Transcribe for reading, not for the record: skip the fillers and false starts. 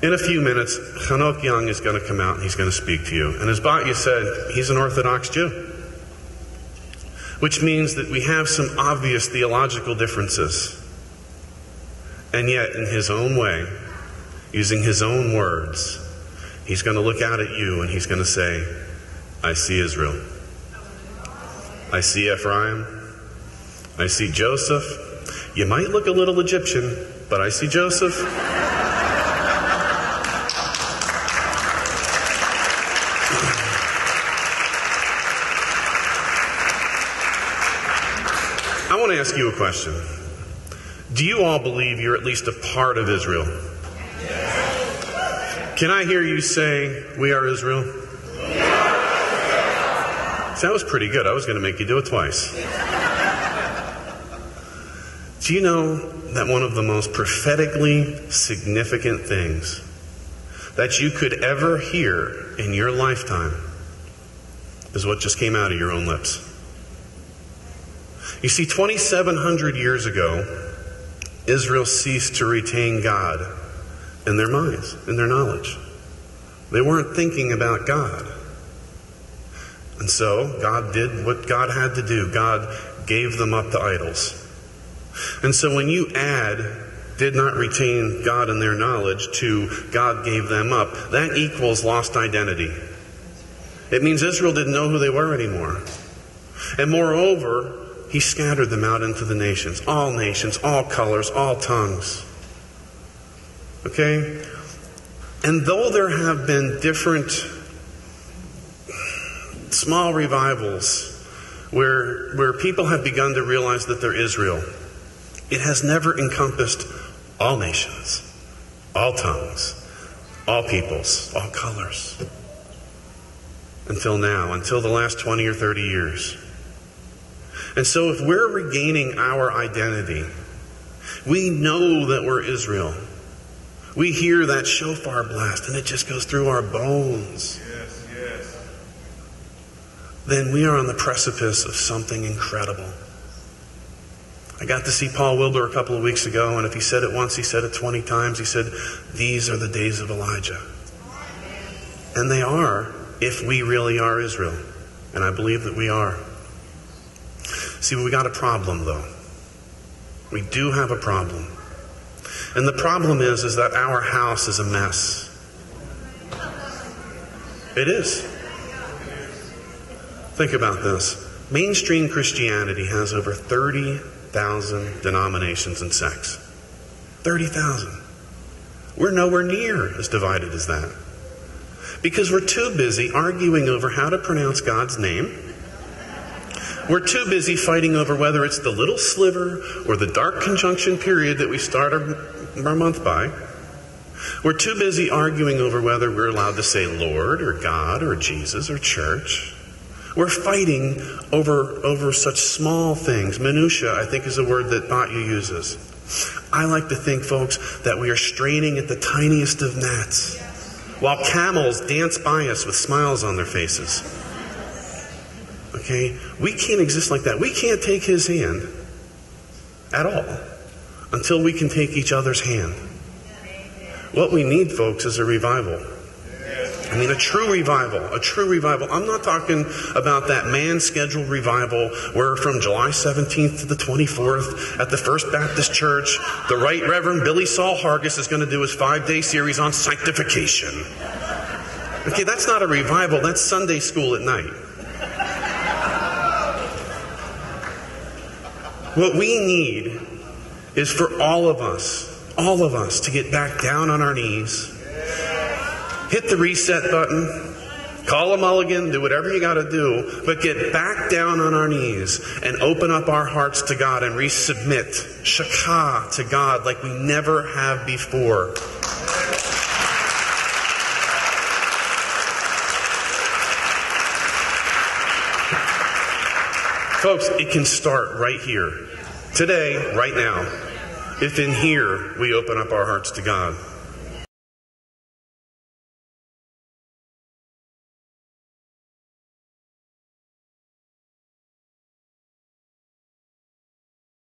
In a few minutes, Hanok Young is going to come out and he's going to speak to you. And as Batya said, he's an Orthodox Jew, which means that we have some obvious theological differences. And yet, in his own way, using his own words, he's going to look out at you and he's going to say, I see Israel. I see Ephraim. I see Joseph. You might look a little Egyptian, but I see Joseph. I want to ask you a question. Do you all believe you're at least a part of Israel? Can I hear you say, we are Israel? So that was pretty good. I was going to make you do it twice. Do you know that one of the most prophetically significant things that you could ever hear in your lifetime is what just came out of your own lips? You see, 2,700 years ago, Israel ceased to retain God in their minds, in their knowledge. They weren't thinking about God. And so God did what God had to do. God gave them up to idols. And so when you add, did not retain God in their knowledge, to God gave them up, that equals lost identity. It means Israel didn't know who they were anymore. And moreover, he scattered them out into the nations, all colors, all tongues. Okay? And though there have been different small revivals where people have begun to realize that they're Israel, it has never encompassed all nations, all tongues, all peoples, all colors. Until now, until the last 20 or 30 years. And so if we're regaining our identity, we know that we're Israel. We hear that shofar blast and it just goes through our bones. Yes, yes. Then we are on the precipice of something incredible. I got to see Paul Wilbur a couple of weeks ago, and if he said it once, he said it 20 times. He said, these are the days of Elijah. And they are, if we really are Israel. And I believe that we are. See, we got a problem, though. We do have a problem. And the problem is that our house is a mess. It is. Think about this. Mainstream Christianity has over 30,000 denominations and sects. 30,000. We're nowhere near as divided as that. Because we're too busy arguing over how to pronounce God's name. We're too busy fighting over whether it's the little sliver or the dark conjunction period that we start our month by. We're too busy arguing over whether we're allowed to say Lord or God or Jesus or church. We're fighting over such small things. Minutia, I think, is a word that Batya uses. I like to think, folks, that we are straining at the tiniest of gnats, while camels dance by us with smiles on their faces. Okay? We can't exist like that. We can't take his hand at all until we can take each other's hand. What we need, folks, is a revival. I mean, a true revival, a true revival. I'm not talking about that man-scheduled revival where from July 17th to the 24th at the First Baptist Church, the Right Reverend Billy Saul Hargis is going to do his 5-day series on sanctification. Okay, that's not a revival. That's Sunday school at night. What we need is for all of us to get back down on our knees, hit the reset button, call a mulligan, do whatever you got to do, but get back down on our knees and open up our hearts to God and resubmit, shakah, to God like we never have before. Folks, it can start right here, today, right now, if in here we open up our hearts to God.